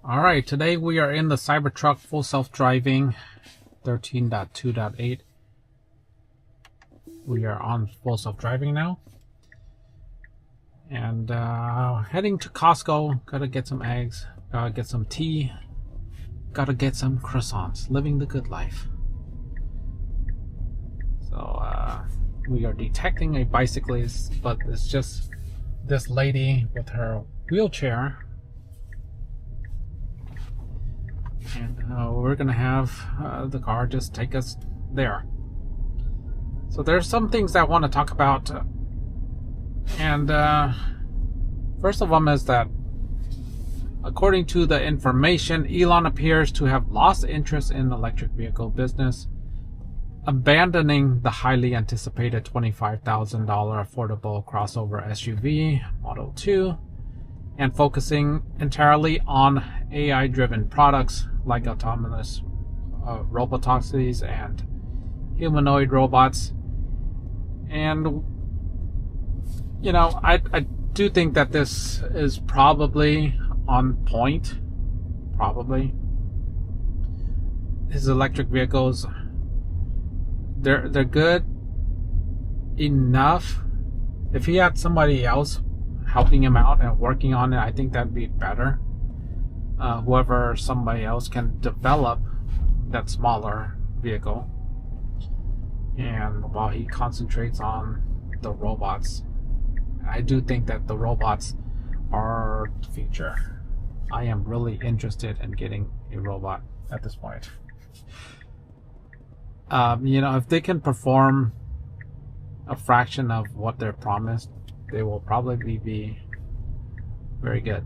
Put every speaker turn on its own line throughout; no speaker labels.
All right, today we are in the Cybertruck full self-driving 13.2.8. We are on full self-driving now. And heading to Costco. Gotta get some eggs. Gotta get some tea. Gotta get some croissants. Living the good life. So we are detecting a bicyclist, but it's just this lady with her wheelchair. And we're gonna have the car just take us there. So there's some things that I want to talk about, and first of them is that according to the information, Elon appears to have lost interest in the electric vehicle business, abandoning the highly anticipated $25,000 affordable crossover SUV Model 2 and focusing entirely on AI-driven products like autonomous robotaxis and humanoid robots. And you know, I do think that this is probably on point. Probably his electric vehicles, they're good enough. If he had somebody else helping him out and working on it, I think that'd be better. Whoever somebody else can develop that smaller vehicle, and while he concentrates on the robots. I do think that the robots are the future. I am really interested in getting a robot at this point. You know, if they can perform a fraction of what they're promised, they will probably be very good.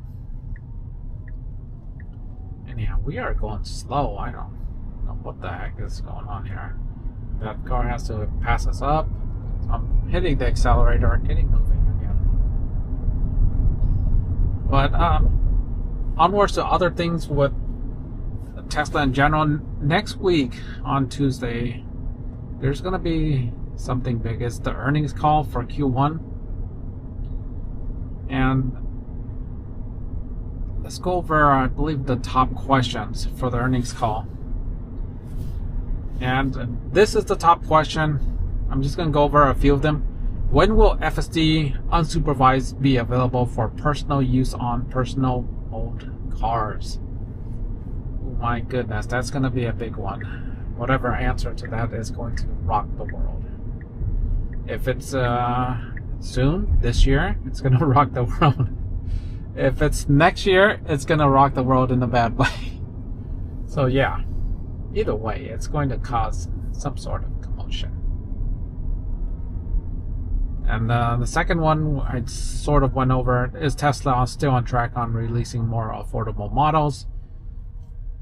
Anyhow, we are going slow. I don't know what the heck is going on here. That car has to pass us up. So I'm hitting the accelerator and getting moving again. But onwards to other things with Tesla in general. Next week on Tuesday, there's going to be something big. It's the earnings call for Q1. And let's go over, I believe, the top questions for the earnings call. And this is the top question. I'm just going to go over a few of them. When will FSD unsupervised be available for personal use on personal owned cars? Oh my goodness, that's going to be a big one. Whatever answer to that is going to rock the world. If it's soon, this year, it's going to rock the world. If it's next year, it's going to rock the world in a bad way. So yeah, either way, it's going to cause some sort of commotion. And the second one I sort of went over, is Tesla still on track on releasing more affordable models?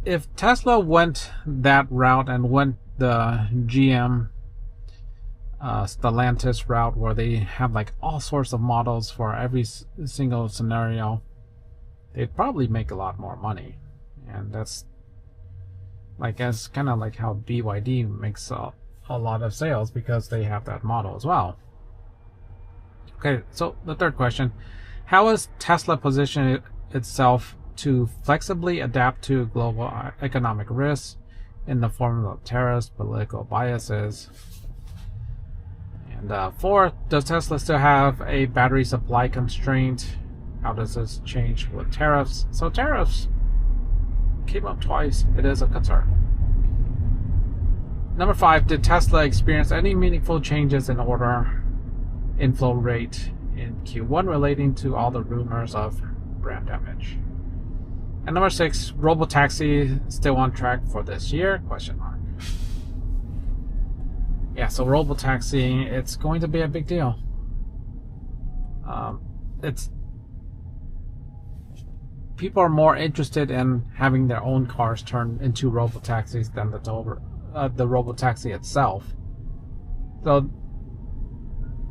If Tesla went that route and went the GM Stellantis route, where they have like all sorts of models for every single scenario, they'd probably make a lot more money. And that's like, as kind of like how BYD makes a lot of sales, because they have that model as well. Okay, so the third question: how is Tesla positioning itself to flexibly adapt to global economic risks in the form of tariffs, political biases? And fourth, does Tesla still have a battery supply constraint? How does this change with tariffs? So tariffs came up twice. It is a concern. Number 5, did Tesla experience any meaningful changes in order inflow rate in Q1 relating to all the rumors of brand damage? And number 6, robotaxi still on track for this year? Question mark. Yeah, so robotaxi, it's going to be a big deal. People are more interested in having their own cars turn into robotaxis than the robotaxi itself. So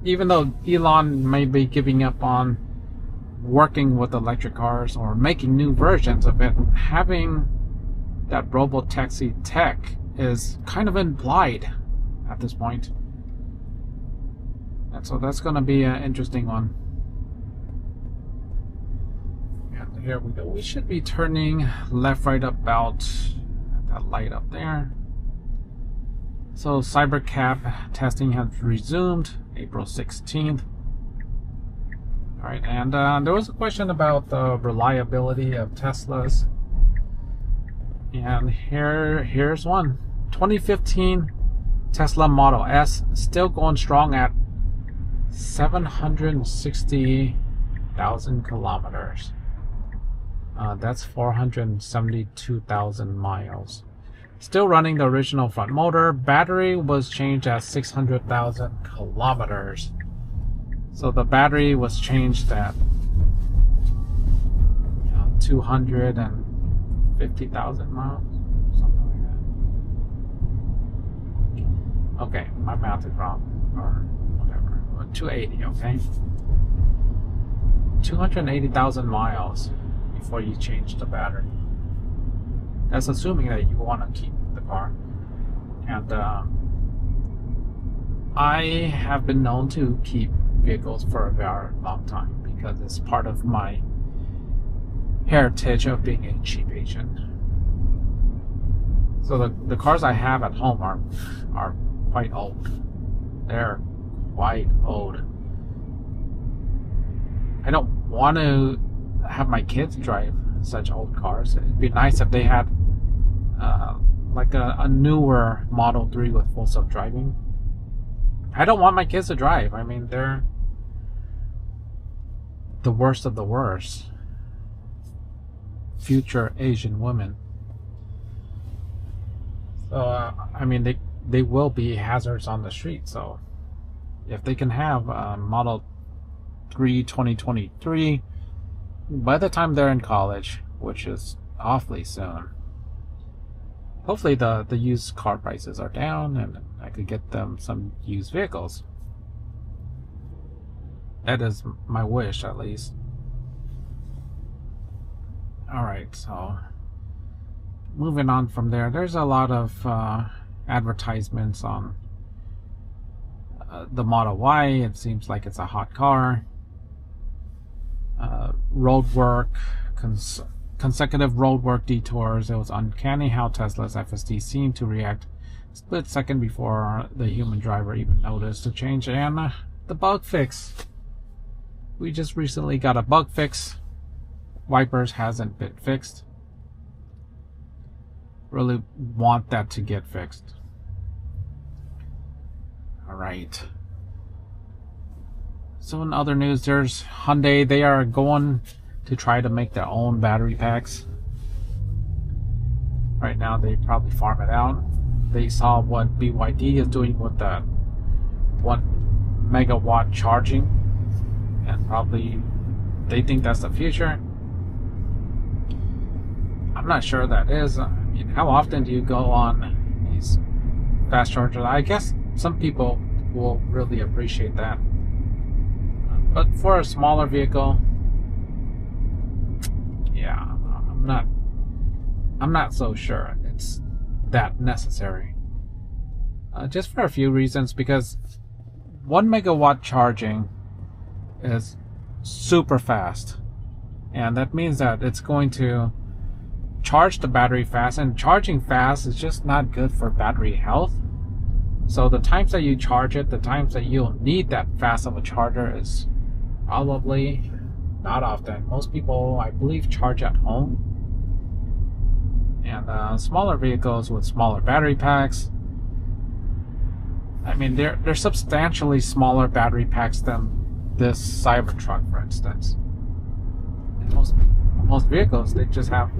even though Elon may be giving up on working with electric cars or making new versions of it, having that robotaxi tech is kind of implied at this point. And so that's going to be an interesting one. And here we go. We should be turning left, right about that light up there. So Cybercab testing has resumed April 16th. Alright, and there was a question about the reliability of Teslas. And here's one. 2015 Tesla Model S still going strong at 760,000 kilometers. That's 472,000 miles. Still running the original front motor. Battery was changed at 600,000 kilometers. So the battery was changed at 250,000 miles, something like that. Okay, my math is wrong, or whatever. 280, okay? 280,000 miles before you change the battery. That's assuming that you want to keep the car. And I have been known to keep vehicles for a very long time because it's part of my heritage of being a cheap Asian. So the cars I have at home are quite old. They're quite old. I don't want to have my kids drive such old cars. It'd be nice if they had like a newer Model 3 with full self-driving. I don't want my kids to drive. I mean, they're the worst of the worst. Future Asian women. So, I mean, they will be hazards on the street. So, if they can have Model 3 2023, by the time they're in college, which is awfully soon, hopefully the used car prices are down and I could get them some used vehicles. That is my wish, at least. Alright, so moving on from there, there's a lot of advertisements on the Model Y. It seems like it's a hot car. Road work, consecutive road work detours. It was uncanny how Tesla's FSD seemed to react a split second before the human driver even noticed the change. And the bug fix. We just recently got a bug fix. Wipers hasn't been fixed. Really want that to get fixed. Alright. So in other news, there's Hyundai. They are going to try to make their own battery packs. Right now they probably farm it out. They saw what BYD is doing with the 1 megawatt charging, and probably they think that's the future. I'm not sure that is. I mean, how often do you go on these fast chargers? I guess some people will really appreciate that. But for a smaller vehicle, yeah, I'm not so sure it's that necessary. Just for a few reasons, because 1 megawatt charging is super fast, and that means that it's going to charge the battery fast, and charging fast is just not good for battery health. So the times that you charge it, the times that you'll need that fast of a charger is probably not often. Most people, I believe, charge at home. And smaller vehicles with smaller battery packs, I mean, they're substantially smaller battery packs than this Cybertruck, for instance. And most vehicles, they just have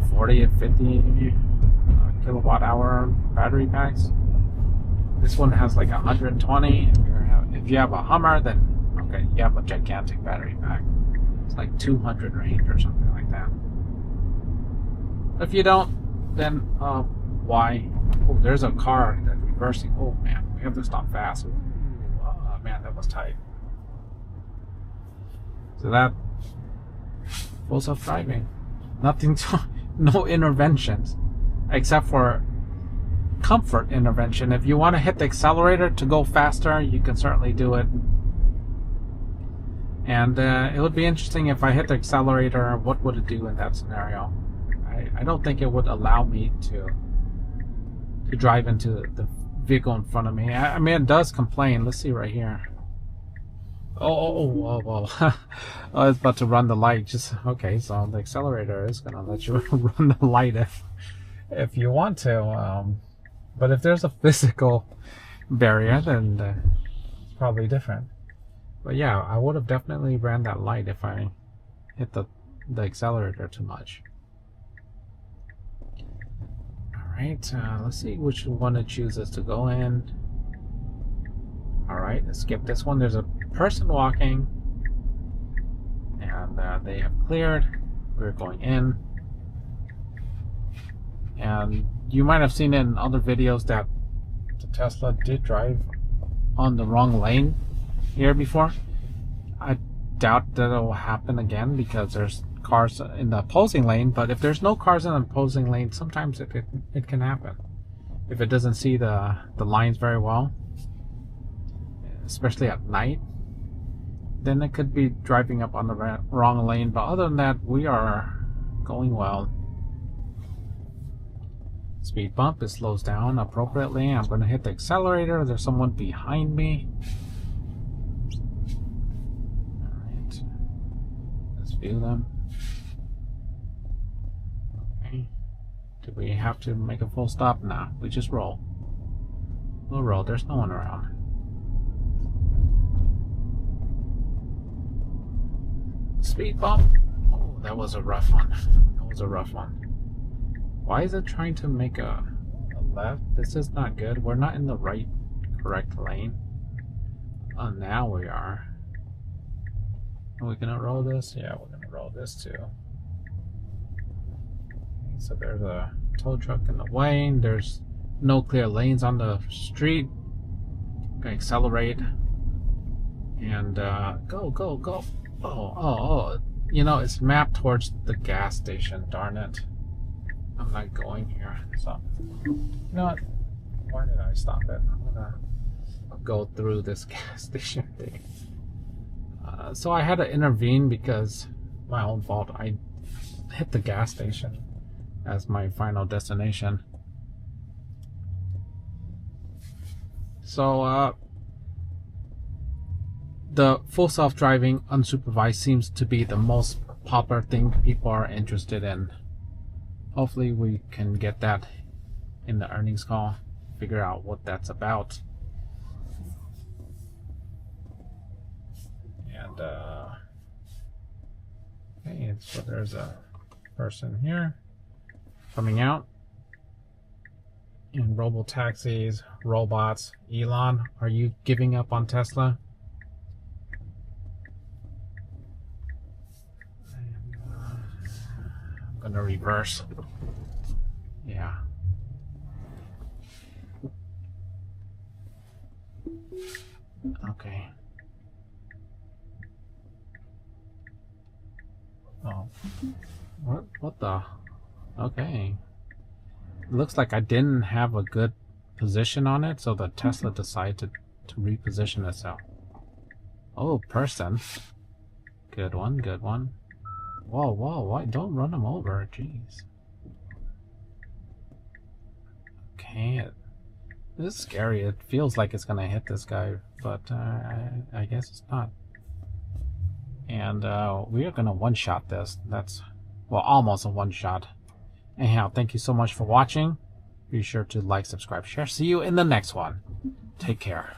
40 and 50 kilowatt hour battery packs. This one has like 120. If you have a Hummer, then okay, you have a gigantic battery pack. It's like 200 range or something like that. If you don't, then why? Oh, there's a car that's reversing. Oh man, we have to stop fast. Oh man, that was tight. So that full self-driving. Nothing to, no interventions, except for comfort intervention. If you want to hit the accelerator to go faster, you can certainly do it. And it would be interesting if I hit the accelerator, what would it do in that scenario? I don't think it would allow me to drive into the vehicle in front of me. I mean, it does complain. Let's see right here. Oh. I was about to run the light. Just okay, so the accelerator is gonna let you run the light if you want to. But if there's a physical barrier, then it's probably different. But yeah, I would have definitely ran that light if I hit the accelerator too much. Alright, let's see which one it chooses to go in. Alright, let's skip this one. There's a person walking, and they have cleared. We're going in. And you might have seen it in other videos that the Tesla did drive on the wrong lane here before. I doubt that it will happen again because there's cars in the opposing lane, but if there's no cars in the opposing lane, sometimes it can happen. If it doesn't see the lines very well, especially at night, then it could be driving up on the wrong lane. But other than that, we are going well. Speed bump, it slows down appropriately. I'm going to hit the accelerator. There's someone behind me. Alright, let's view them. Okay, do we have to make a full stop? Nah, we just roll. We'll roll, there's no one around. Speed bump. Oh, that was a rough one. That was a rough one. Why is it trying to make a left? This is not good. We're not in the correct lane. Oh, now we are. Are we gonna roll this? Yeah, we're gonna roll this too. Okay, so there's a tow truck in the way. There's no clear lanes on the street. Gonna accelerate and go. Oh, you know, it's mapped towards the gas station. Darn it. I'm not going here. So, you know what? Why did I stop it? I'm gonna go through this gas station thing. So I had to intervene because my own fault. I hit the gas station as my final destination. So, the full self-driving unsupervised seems to be the most popular thing people are interested in. Hopefully we can get that in the earnings call, figure out what that's about. And okay, so there's a person here coming out. In robo-taxis, robots. Elon, are you giving up on Tesla? I'm gonna reverse. Yeah. Okay. Oh. What the? Okay. It looks like I didn't have a good position on it, so the Tesla decided to reposition itself. Oh, person. Good one, good one. Whoa, why don't run him over? Jeez. Okay, this is scary. It feels like it's gonna hit this guy, but I guess it's not. And we are gonna one-shot this. That's, well, almost a one-shot. Anyhow, thank you so much for watching. Be sure to like, subscribe, share. See you in the next one. Take care.